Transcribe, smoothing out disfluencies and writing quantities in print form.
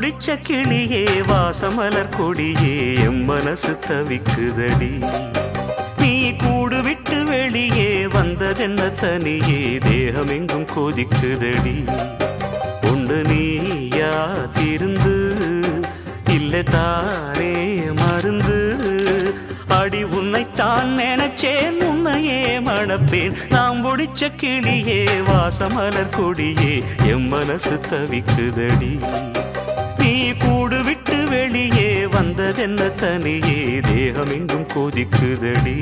பிடிச்ச கிளியே வாசமலர் கொடியே எம் மனசு தவிக்குதடி நீ கூடு விட்டு வெளியே வந்ததென்ன தனியே தேகம் எங்கும் கொதிக்குதடி ஒன்று நீயா திருந்து இல்லை தானே மருந்து அடி உன்னைத்தான் நினைச்சேன் உன்னையே மணப்பேன் நாம் பிடிச்ச கிளியே வாசமலர் கொடியே எம் மனசு தவிக்குதடி நீ கூடு விட்டு வெளியே வந்ததென்ன தனியே தேகம் எங்கும் கொதிக்குதடி